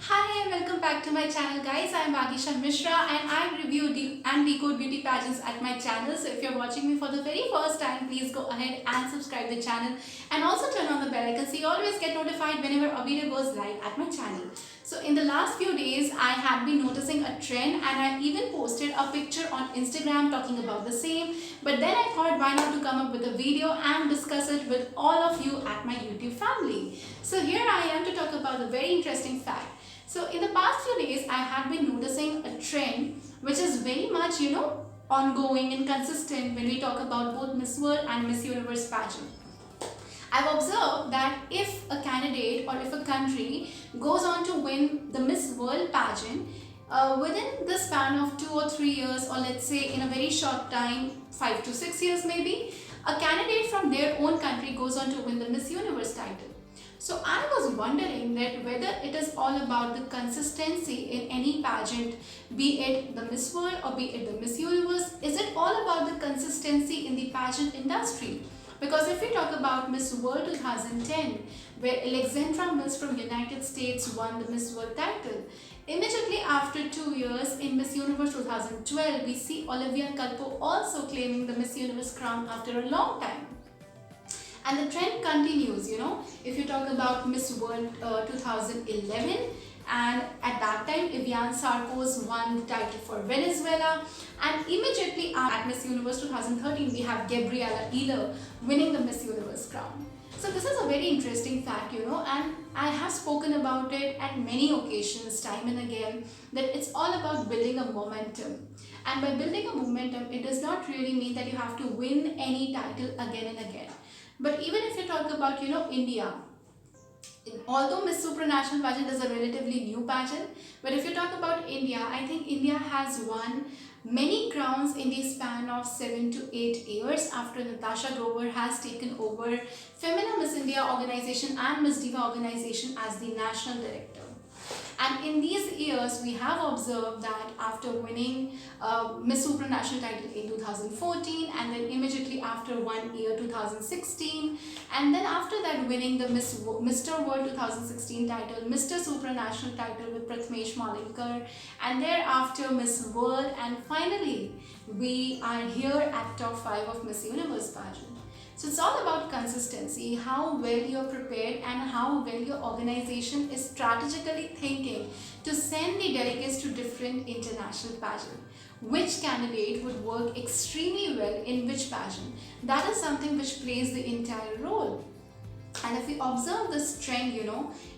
Hi and welcome back to my channel guys. I am Agisha Mishra and I review and decode beauty pageants at my channel. So if you're watching me for the very first time, please go ahead and subscribe the channel and also turn on the bell icon so you always get notified whenever a video goes live at my channel. So in the last few days, I had been noticing a trend and I even posted a picture on Instagram talking about the same. But then I thought why not to come up with a video and discuss it with all of you at my YouTube family. So here I am to talk about a very interesting fact. So in the past few days, I have been noticing a trend which is very much, ongoing and consistent when we talk about both Miss World and Miss Universe pageant. I've observed that if a candidate or if a country goes on to win the Miss World pageant, within the span of 2 or 3 years, or let's say in a very short time, 5 to 6 years maybe, a candidate from their own country goes on to win the Miss Universe title. So I was wondering that whether it is all about the consistency in any pageant, be it the Miss World or be it the Miss Universe, is it all about the consistency in the pageant industry? Because if we talk about Miss World 2010, where Alexandra Mills from United States won the Miss World title, immediately after 2 years in Miss Universe 2012, we see Olivia Culpo also claiming the Miss Universe crown after a long time. And the trend continues, if you talk about Miss World 2011, and at that time Evian Sarkoz won the title for Venezuela, and immediately at Miss Universe 2013 we have Gabriella Ealer winning the Miss Universe crown. So this is a very interesting fact, and I have spoken about it at many occasions time and again, that it's all about building a momentum. And by building a momentum, it does not really mean that you have to win any title again and again. But even if you talk about, India, although Miss Supranational pageant is a relatively new pageant, but if you talk about India, I think India has won many crowns in the span of 7 to 8 years after Natasha Grover has taken over Femina Miss India organization and Miss Diva organization as the national director. And in these years, we have observed that after winning Miss Supranational title in 2014, and then immediately after 1 year 2016, and then after that winning the Mr. World 2016 title, Mr. Supranational title with Prathamesh Malinkar, and thereafter Miss World, and finally we are here at top 5 of Miss Universe pageant. So it's all about consistency, how well you're prepared and how well your organization is strategically thinking to send the delegates to different international pageants. Which candidate would work extremely well in which pageant? That is something which plays the entire role. And if we observe this trend,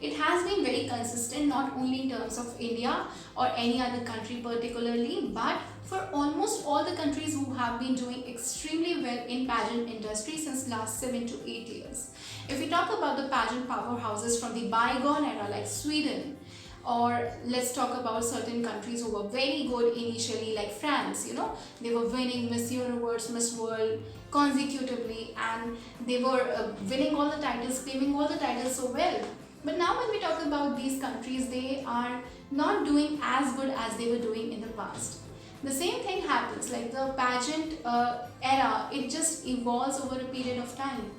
it has been very consistent not only in terms of India or any other country particularly, but for almost all the countries who have been doing extremely well in pageant industry since last 7 to 8 years. If we talk about the pageant powerhouses from the bygone era like Sweden, or let's talk about certain countries who were very good initially like France, they were winning Miss Universe, Miss World consecutively, and they were winning all the titles, claiming all the titles so well. But now when we talk about these countries, they are not doing as good as they were doing in the past. The same thing happens, like the pageant era, it just evolves over a period of time.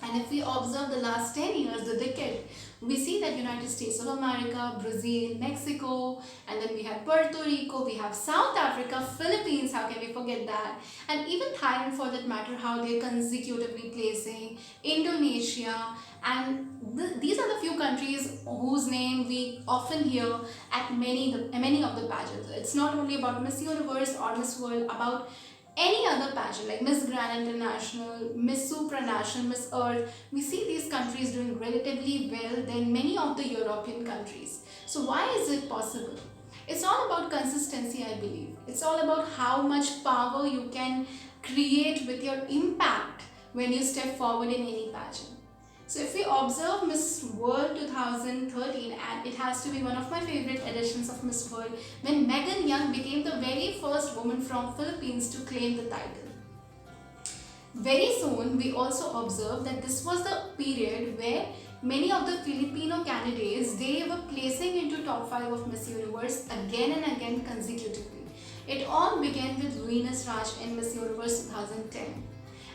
And if we observe the last 10 years, the decade, we see that United States of America, Brazil, Mexico, and then we have Puerto Rico, we have South Africa, Philippines, how can we forget that? And even Thailand for that matter, how they're consecutively placing, Indonesia, and these are the few countries whose name we often hear at many of the pageants. It's not only about Miss Universe or Miss World, about any other pageant like Miss Grand International, Miss Supranational, Miss Earth. We see these countries doing relatively well than many of the European countries. So why is it possible? It's all about consistency, I believe. It's all about how much power you can create with your impact when you step forward in any pageant. So if we observe Miss World 2013, and it has to be one of my favorite editions of Miss World, when Megan Young became the very first woman from Philippines to claim the title. Very soon, we also observed that this was the period where many of the Filipino candidates, they were placing into top 5 of Miss Universe again and again consecutively. It all began with Venus Raj in Miss Universe 2010.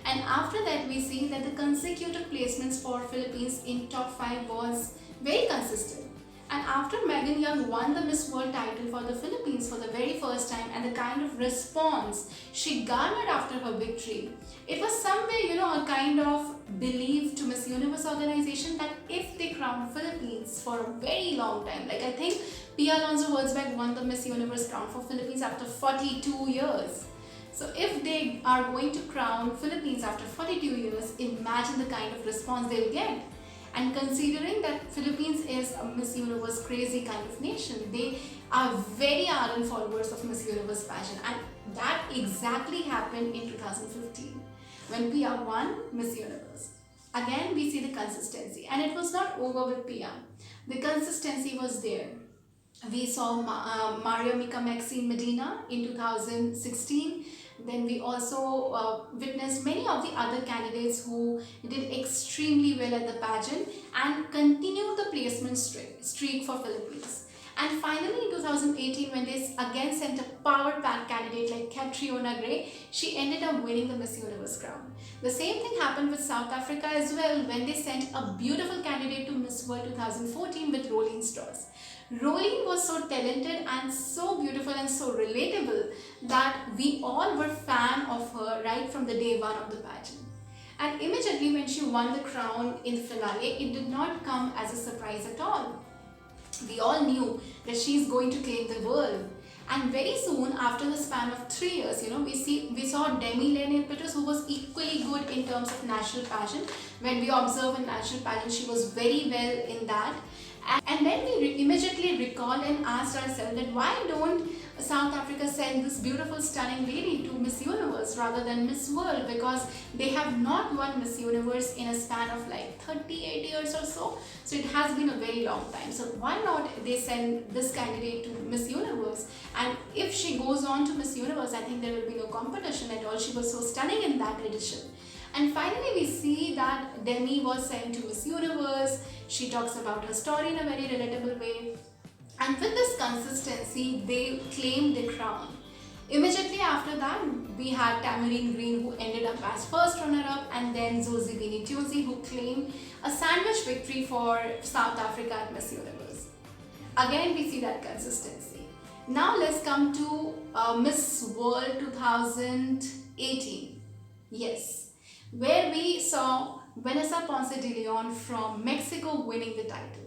And after that, we see that the consecutive placements for Philippines in top 5 was very consistent. And after Megan Young won the Miss World title for the Philippines for the very first time, and the kind of response she garnered after her victory, it was somewhere, a kind of belief to Miss Universe organization that if they crown Philippines for a very long time, like I think Pia Alonso Wurzbach won the Miss Universe crown for Philippines after 42 years. So if they are going to crown Philippines after 42 years, imagine the kind of response they'll get. And considering that Philippines is a Miss Universe crazy kind of nation, they are very ardent followers of Miss Universe pageant, and that exactly happened in 2015 when Pia won Miss Universe. Again, we see the consistency, and it was not over with Pia. The consistency was there. We saw Maria Mika Maxine Medina in 2016. Then we also witnessed many of the other candidates who did extremely well at the pageant and continued the placement streak for Philippines. And finally in 2018, when they again sent a power-packed candidate like Catriona Gray, she ended up winning the Miss Universe crown. The same thing happened with South Africa as well, when they sent a beautiful candidate to Miss World 2014 with Rolene Strauss. Rolene was so talented and so beautiful and so relatable that we all were fan of her right from the day one of the pageant. And immediately when she won the crown in the finale, it did not come as a surprise at all. We all knew that she is going to claim the world. And very soon, after the span of 3 years, we saw Demi Leigh Peters, who was equally good in terms of national pageant. When we observe a national pageant, she was very well in that. And then we immediately recalled and asked ourselves that why don't South Africa send this beautiful stunning lady to Miss Universe rather than Miss World, because they have not won Miss Universe in a span of like 38 years or so. So it has been a very long time. So why not they send this candidate to Miss Universe? And if she goes on to Miss Universe, I think there will be no competition at all. She was so stunning in that edition. And finally we see that Demi was sent to Miss Universe. She talks about her story in a very relatable way. And with this consistency, they claimed the crown. Immediately after that, we had Tamarine Green, who ended up as first runner-up, and then Zozibini Tuzi, who claimed a sandwich victory for South Africa at Miss Universe. Again, we see that consistency. Now let's come to Miss World 2018. Yes, where we saw Vanessa Ponce de Leon from Mexico winning the title.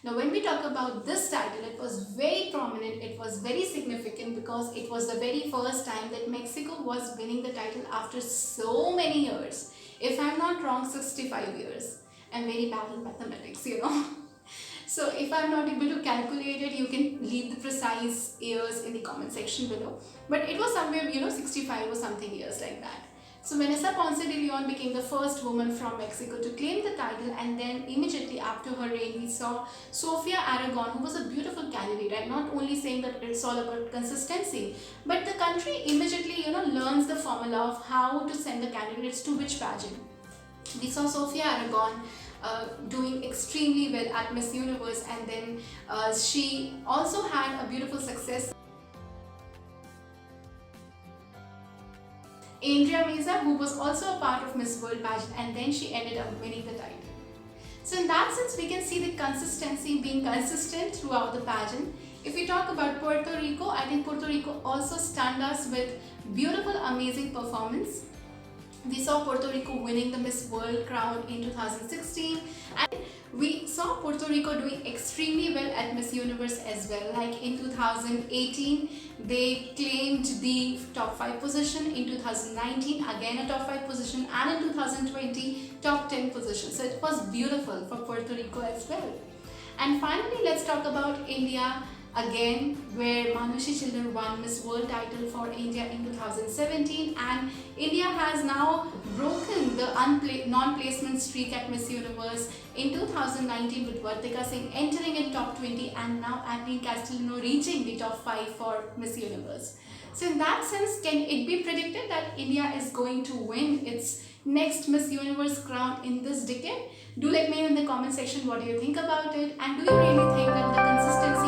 Now when we talk about this title, it was very prominent, it was very significant, because it was the very first time that Mexico was winning the title after so many years. If I'm not wrong, 65 years. I'm very bad in mathematics, So if I'm not able to calculate it, you can leave the precise years in the comment section below. But it was somewhere, 65 or something years like that. So Vanessa Ponce de Leon became the first woman from Mexico to claim the title, and then immediately after her reign, we saw Sofia Aragon, who was a beautiful candidate. I'm not only saying that it's all about consistency, but the country immediately, learns the formula of how to send the candidates to which pageant. We saw Sofia Aragon doing extremely well at Miss Universe, and then she also had a beautiful success. Andrea Meza, who was also a part of Miss World pageant, and then she ended up winning the title. So in that sense, we can see the consistency being consistent throughout the pageant. If we talk about Puerto Rico, I think Puerto Rico also stunned us with beautiful, amazing performance. We saw Puerto Rico winning the Miss World crown in 2016, and we saw Puerto Rico doing extremely well at Miss Universe as well. Like in 2018, they claimed the top 5 position. In 2019, again a top 5 position, and in 2020, top 10 position. So it was beautiful for Puerto Rico as well. And finally, let's talk about India. Again, where Manushi Childar won Miss World title for India in 2017, and India has now broken the non-placement streak at Miss Universe in 2019 with Vartika Singh entering in top 20, and now Aline Castellano reaching the top 5 for Miss Universe. So in that sense, can it be predicted that India is going to win its next Miss Universe crown in this decade? Do let me know in the comment section what do you think about it, and do you really think that the consistency